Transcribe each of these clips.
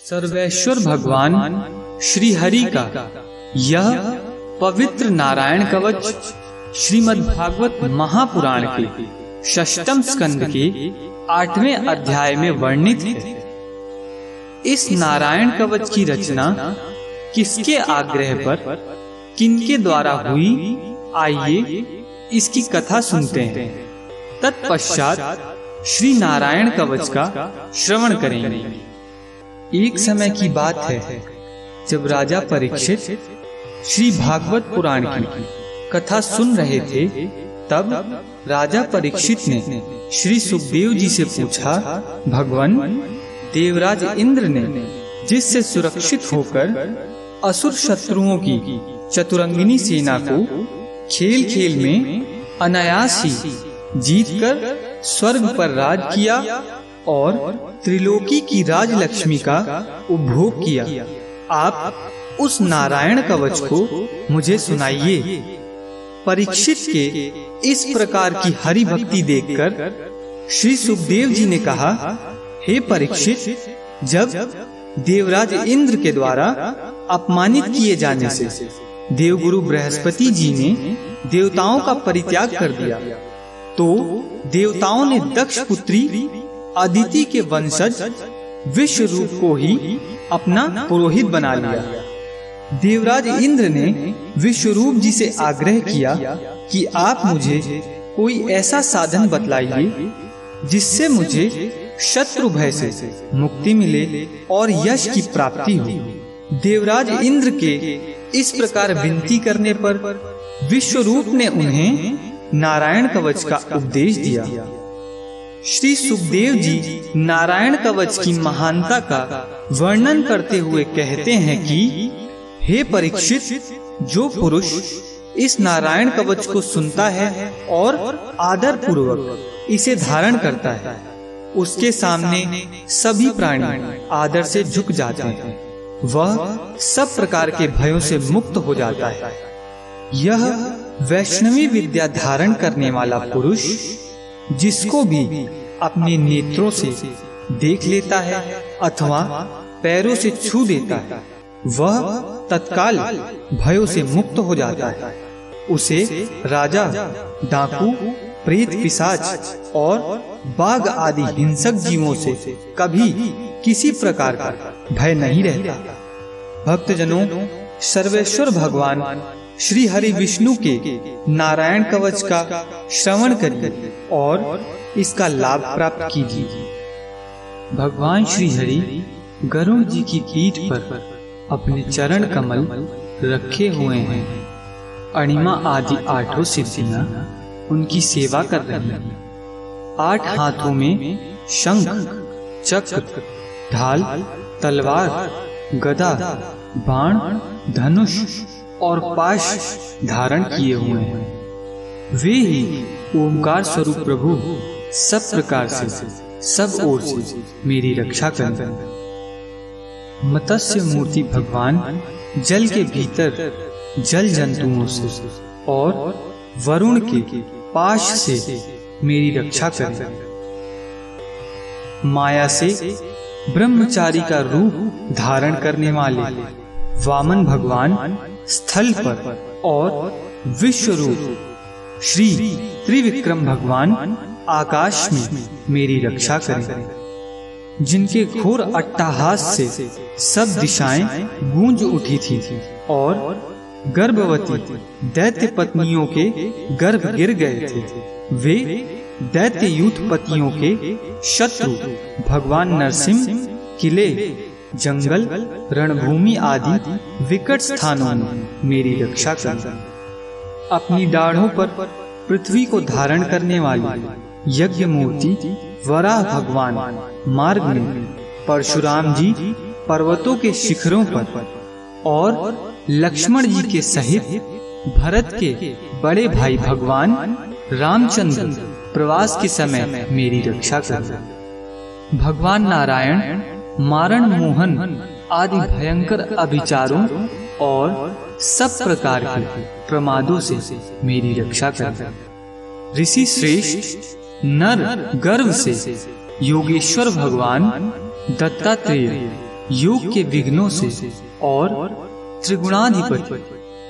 सर्वेश्वर भगवान श्री हरि का यह पवित्र नारायण कवच श्रीमद् भागवत महापुराण के षष्ठम स्कंद के 8वें अध्याय में वर्णित है। इस नारायण कवच की रचना किसके आग्रह पर किनके द्वारा हुई, आइए इसकी कथा सुनते हैं। तत्पश्चात श्री नारायण कवच का श्रवण करेंगे। एक समय की बात है जब राजा परीक्षित श्री भागवत पुराण की कथा सुन रहे थे, तब राजा परीक्षित ने श्री सुखदेव जी से पूछा, भगवान देवराज इंद्र ने जिससे सुरक्षित होकर असुर शत्रुओं की चतुरंगिनी सेना को खेल खेल में अनायास ही जीतकर स्वर्ग पर राज किया और त्रिलोकी की राजलक्ष्मी का उपभोग किया, आप उस नारायण कवच को मुझे सुनाइए। परीक्षित के इस प्रकार की हरि भक्ति देखकर श्री सुखदेव जी ने कहा, हे परीक्षित, जब देवराज इंद्र के द्वारा अपमानित किए जाने से देवगुरु बृहस्पति जी ने देवताओं का परित्याग कर दिया, तो देवताओं ने दक्ष पुत्री अदिति के वंशज विश्वरूप को ही अपना पुरोहित बना लिया। देवराज इंद्र ने विश्वरूप जी से आग्रह किया कि आप मुझे कोई ऐसा साधन बतलाइए जिससे मुझे शत्रु भय से मुक्ति मिले और यश की प्राप्ति हो। देवराज इंद्र के इस प्रकार विनती करने पर विश्वरूप ने उन्हें नारायण कवच का उपदेश दिया। श्री सुखदेव जी नारायण कवच की महानता का वर्णन करते हुए कहते हैं कि हे परीक्षित, जो पुरुष इस नारायण कवच को सुनता है और आदर पूर्वक इसे धारण करता है, उसके सामने सभी प्राणी आदर से झुक जाते हैं, वह सब प्रकार के भयों से मुक्त हो जाता है। यह वैष्णवी विद्या धारण करने वाला पुरुष जिसको भी अपने नेत्रों से देख लेता है अथवा पैरों से छू देता है, वह तत्काल भयों से मुक्त हो जाता है। उसे राजा, डाकू, प्रेत, पिशाच और बाघ आदि हिंसक जीवों से कभी किसी प्रकार का भय नहीं रहता। भक्तजनों, सर्वेश्वर भगवान श्री हरि विष्णु के नारायण कवच का श्रवण करिए और इसका लाभ प्राप्त कीजिए। भगवान श्री हरि गरुड़ जी की पीठ पर अपने चरण कमल रखे हुए हैं। अणिमा आदि 8 सिद्धियां उनकी सेवा कर रही हैं। 8 हाथों में शंख, चक्र, ढाल, तलवार, गदा, बाण, धनुष और पाश धारण किए हुए हैं। वे ही ओमकार स्वरूप प्रभु सब प्रकार से, सब ओर से मेरी रक्षा करें। मत्स्य मूर्ति भगवान जल के भीतर जल जंतुओं से और वरुण के पाश से मेरी रक्षा करें। माया से ब्रह्मचारी का रूप धारण करने वाले वामन भगवान स्थल पर और विश्वरूप श्री त्रिविक्रम भगवान आकाश में मेरी रक्षा करें। जिनके घोर अट्टहास से सब दिशाएं गूंज उठी थी और गर्भवती दैत्य पत्नियों के गर्भ गिर गए थे, वे दैत्य यूथ पतियों के शत्रु भगवान नरसिंह किले, जंगल, रणभूमि आदि विकट स्थानों में मेरी रक्षा करें। अपनी दाढ़ों पर पृथ्वी को धारण करने वाली यज्ञ मूर्ति वराह भगवान मार्ग में, परशुराम जी पर्वतों के शिखरों पर और लक्ष्मण जी के सहित भरत के बड़े भाई भगवान रामचंद्र प्रवास के समय मेरी रक्षा करें। भगवान नारायण मारण, मोहन आदि भयंकर अभिचारों और सब प्रकार के प्रमादों से मेरी रक्षा करें। ऋषि श्रेष्ठ नर गर्भ से योगेश्वर भगवान दत्तात्रेय योग के विघ्नों से और त्रिगुणाधिपति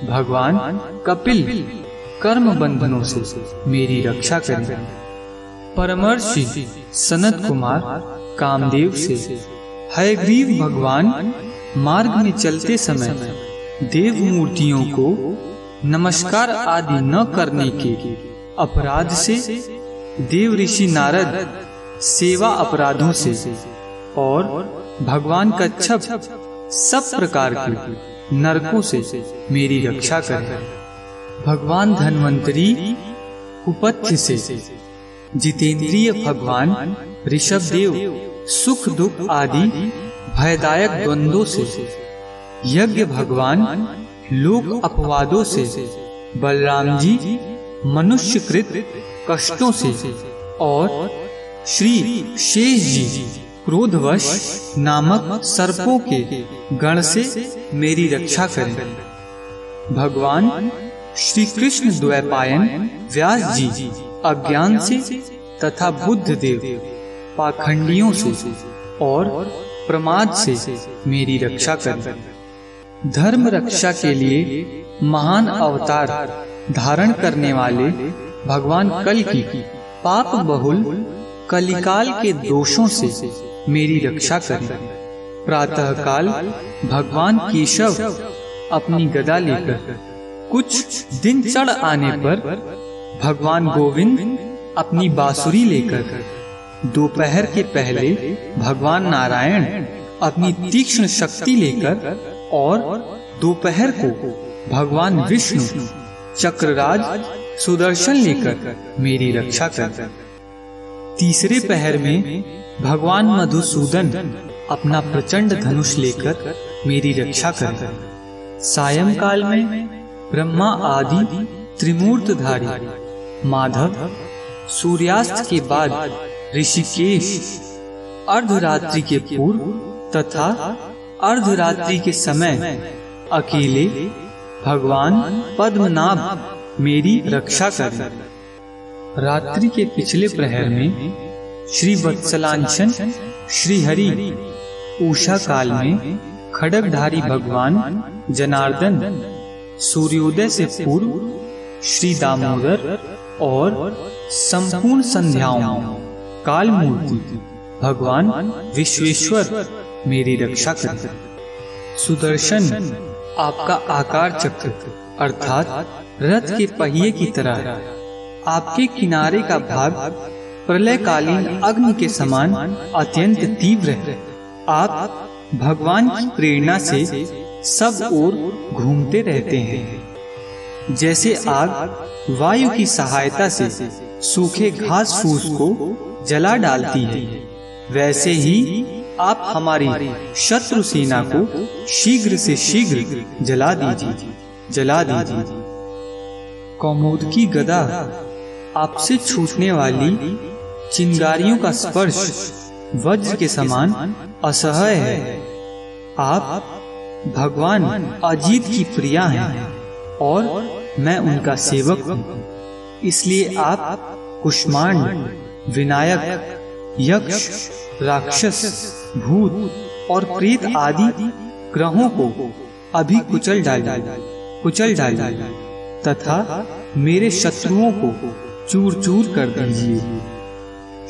भगवान कपिल कर्म बंधनों से मेरी रक्षा करें। परमर्षि सनत कुमार कामदेव से हयग्रीव भगवान मार्ग में चलते समय देव मूर्तियों को नमस्कार आदि न करने के अपराध से, देव ऋषि नारद सेवा अपराधों से और भगवान कच्छप सब प्रकार के नरकों से मेरी रक्षा करें। भगवान धन्वंतरी कुपथ्य से, जितेंद्रिय भगवान ऋषभदेव सुख दुख आदि भयदायक द्वंद्वों से, यज्ञ भगवान लोक अपवादों से, बलराम जी मनुष्यकृत कष्टों से और श्री शेष जी क्रोधवश नामक सर्पों के गण से मेरी रक्षा करें। भगवान श्री कृष्ण द्वैपायन व्यास जी अज्ञान से तथा बुद्ध देव पाखंडियों से और प्रमाद से मेरी रक्षा करें। धर्म रक्षा के लिए महान अवतार धारण करने वाले भगवान कल की पाप बहुल कलिकाल के दोषों से मेरी रक्षा करें। प्रातः काल भगवान केशव अपनी गदा लेकर, कुछ दिन चढ़ आने पर भगवान गोविंद अपनी बांसुरी लेकर, दोपहर के पहले भगवान नारायण अपनी तीक्ष्ण शक्ति लेकर और दोपहर को भगवान विष्णु चक्रराज सुदर्शन लेकर मेरी रक्षा कर। तीसरे पहर में भगवान मधुसूदन अपना प्रचंड धनुष लेकर मेरी रक्षा कर। सायंकाल में ब्रह्मा आदि त्रिमूर्तधारी माधव, सूर्यास्त के बाद ऋषिकेश, अर्धरात्रि के पूर्व तथा अर्धरात्रि के समय अकेले भगवान पद्मनाभ मेरी रक्षा करें। रात्रि के पिछले प्रहर में श्री वत्सलांचन श्री हरि, उषा काल में खड्गधारी भगवान जनार्दन, सूर्योदय से पूर्व श्री दामोदर और संपूर्ण संध्याओं काल मूर्ति भगवान विश्वेश्वर मेरी रक्षा करते। सुदर्शन आपका आकार चक्र अर्थात रथ के पहिए की तरह, आपके किनारे का भाग प्रलयकालीन अग्नि के समान अत्यंत तीव्र है। आप भगवान की प्रेरणा से सब ओर घूमते रहते हैं। जैसे आग वायु की सहायता से सूखे घास फूस को जला डालती है, वैसे ही आप हमारी शत्रु सेना को शीघ्र से शीघ्र जला दीजिए। कौमुद की गदा आपसे छूटने वाली चिंगारियों का स्पर्श वज्र के समान असह्य है। आप भगवान अजीत की प्रिया हैं और मैं उनका सेवक हूँ, इसलिए आप कुष्मांड, विनायक, यक्ष, राक्षस, भूत और प्रेत आदि ग्रहों को अभी कुचल डालिए तथा मेरे शत्रुओं को चूर चूर कर दीजिए।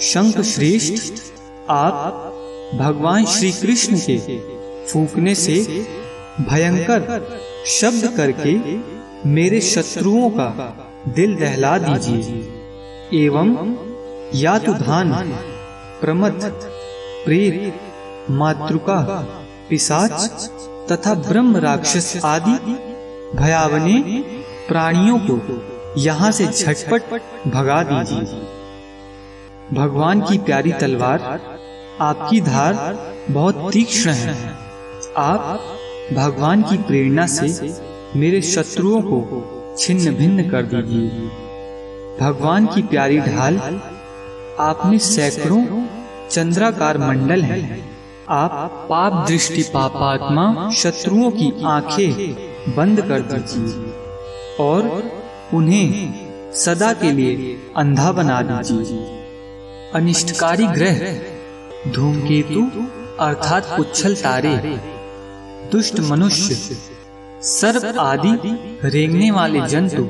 शंख श्रेष्ठ, आप भगवान श्री कृष्ण के फूंकने से भयंकर शब्द करके मेरे शत्रुओं का दिल दहला दीजिए एवं यातुधान, प्रमथ, प्रेत, मातृका, पिशाच तथा ब्रह्म राक्षस आदि भयावने प्राणियों को यहाँ से झटपट भगा दीजिए। भगवान की प्यारी तलवार, आपकी धार बहुत तीक्ष्ण है। आप भगवान की प्रेरणा से मेरे शत्रुओं को छिन्न भिन्न कर दीजिए। भगवान की प्यारी ढाल, आपने सैकड़ों चंद्राकार मंडल है। आप पाप दृष्टि पापात्मा शत्रुओं की आंखें बंद कर दीजिए और उन्हें सदा के लिए अंधा बना दीजिए। अनिष्टकारी ग्रह धूमकेतु अर्थात पुच्छल तारे, दुष्ट मनुष्य, सर्प आदि रेंगने वाले जंतु,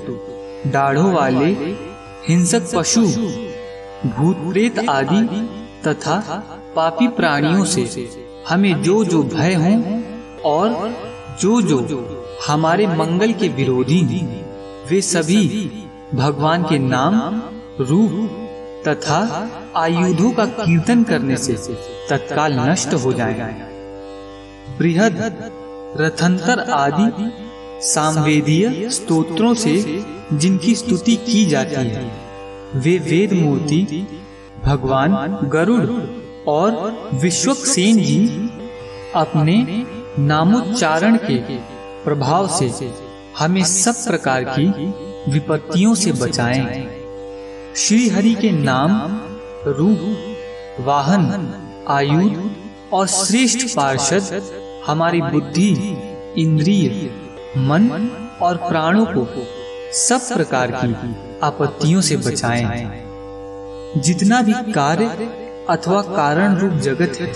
दाढ़ों वाले हिंसक पशु, भूत प्रेत आदि तथा पापी प्राणियों से हमें जो जो भय हो और जो जो हमारे मंगल के विरोधी, वे सभी भगवान के नाम, रूप तथा आयुधों का कीर्तन करने से तत्काल नष्ट हो जाएं। बृहद, रथंतर आदि सामवेदीय स्तोत्रों से जिनकी स्तुति की जाती है, वे वेद मूर्ति भगवान गरुड़ और विश्वक्सेन जी अपने नामोच्चारण के प्रभाव से हमें सब प्रकार की विपत्तियों से बचाएं। श्री हरि के नाम, रूप, वाहन, आयुध और श्रेष्ठ पार्षद हमारी बुद्धि, इंद्रिय, मन और प्राणों को सब प्रकार की आपत्तियों से बचाएं। जितना भी कार्य अथवा कारण रूप जगत है,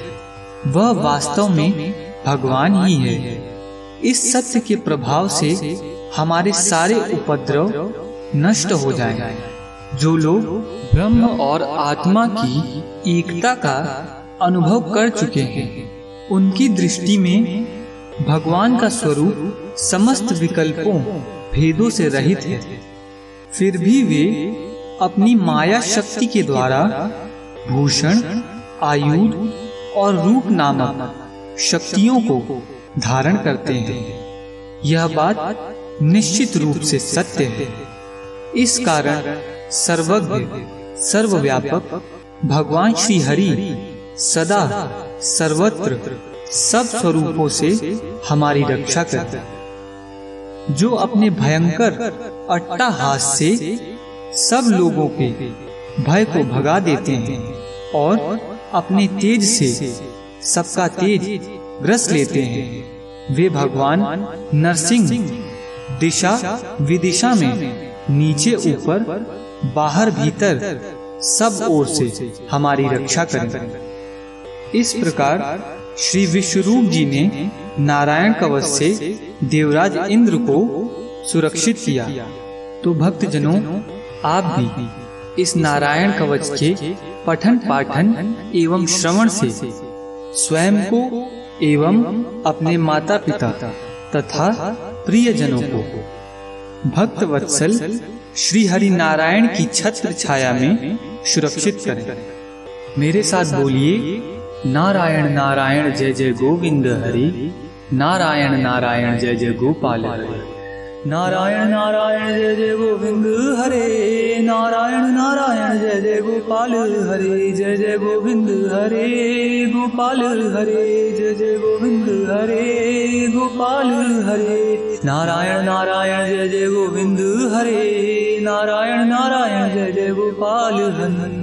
वह वास्तव में भगवान ही है। इस सत्य के प्रभाव से हमारे सारे उपद्रव नष्ट हो जाएं। जो लोग ब्रह्म और आत्मा की एकता का अनुभव कर चुके हैं, उनकी दृष्टि में भगवान का स्वरूप समस्त विकल्पों, भेदों से रहित है। फिर भी वे अपनी माया शक्ति के द्वारा भूषण, आयुध और रूप नामक शक्तियों को धारण करते हैं। यह बात निश्चित रूप से सत्य है। इस कारण सर्वज्ञ, सर्वव्यापक भगवान श्री हरि सदा सर्वत्र सब स्वरूपों से हमारी रक्षा करते हैं। जो अपने भयंकर अट्टहास से सब लोगों के भय को भगा देते हैं और अपने तेज से सबका तेज ग्रस लेते हैं, वे भगवान नरसिंह दिशा विदिशा में नीचे ऊपर, बाहर भीतर सब ओर से हमारी रक्षा करें। इस प्रकार श्री विश्वरूप जी ने नारायण कवच से देवराज इंद्र को सुरक्षित किया। तो भक्तजनों, आप भी इस नारायण कवच के पठन पाठन एवं श्रवण से स्वयं को एवं अपने माता पिता तथा प्रियजनों को भक्त वत्सल श्री हरि नारायण की छत्र छाया में सुरक्षित करें। मेरे साथ बोलिए, नारायण नारायण जय जय गोविंद हरि, नारायण नारायण जय जय गोपाल हरि, नारायण नारायण जय जय गोविंद हरे, नारायण नारायण जय जय गोपाल हरे, जय जय गोविंद हरे गोपाल हरे, जय जय गोविंद हरे गोपाल हरे, नारायण नारायण जय जय गोविंद हरे, नारायण नारायण जय जय गोपाल हरे।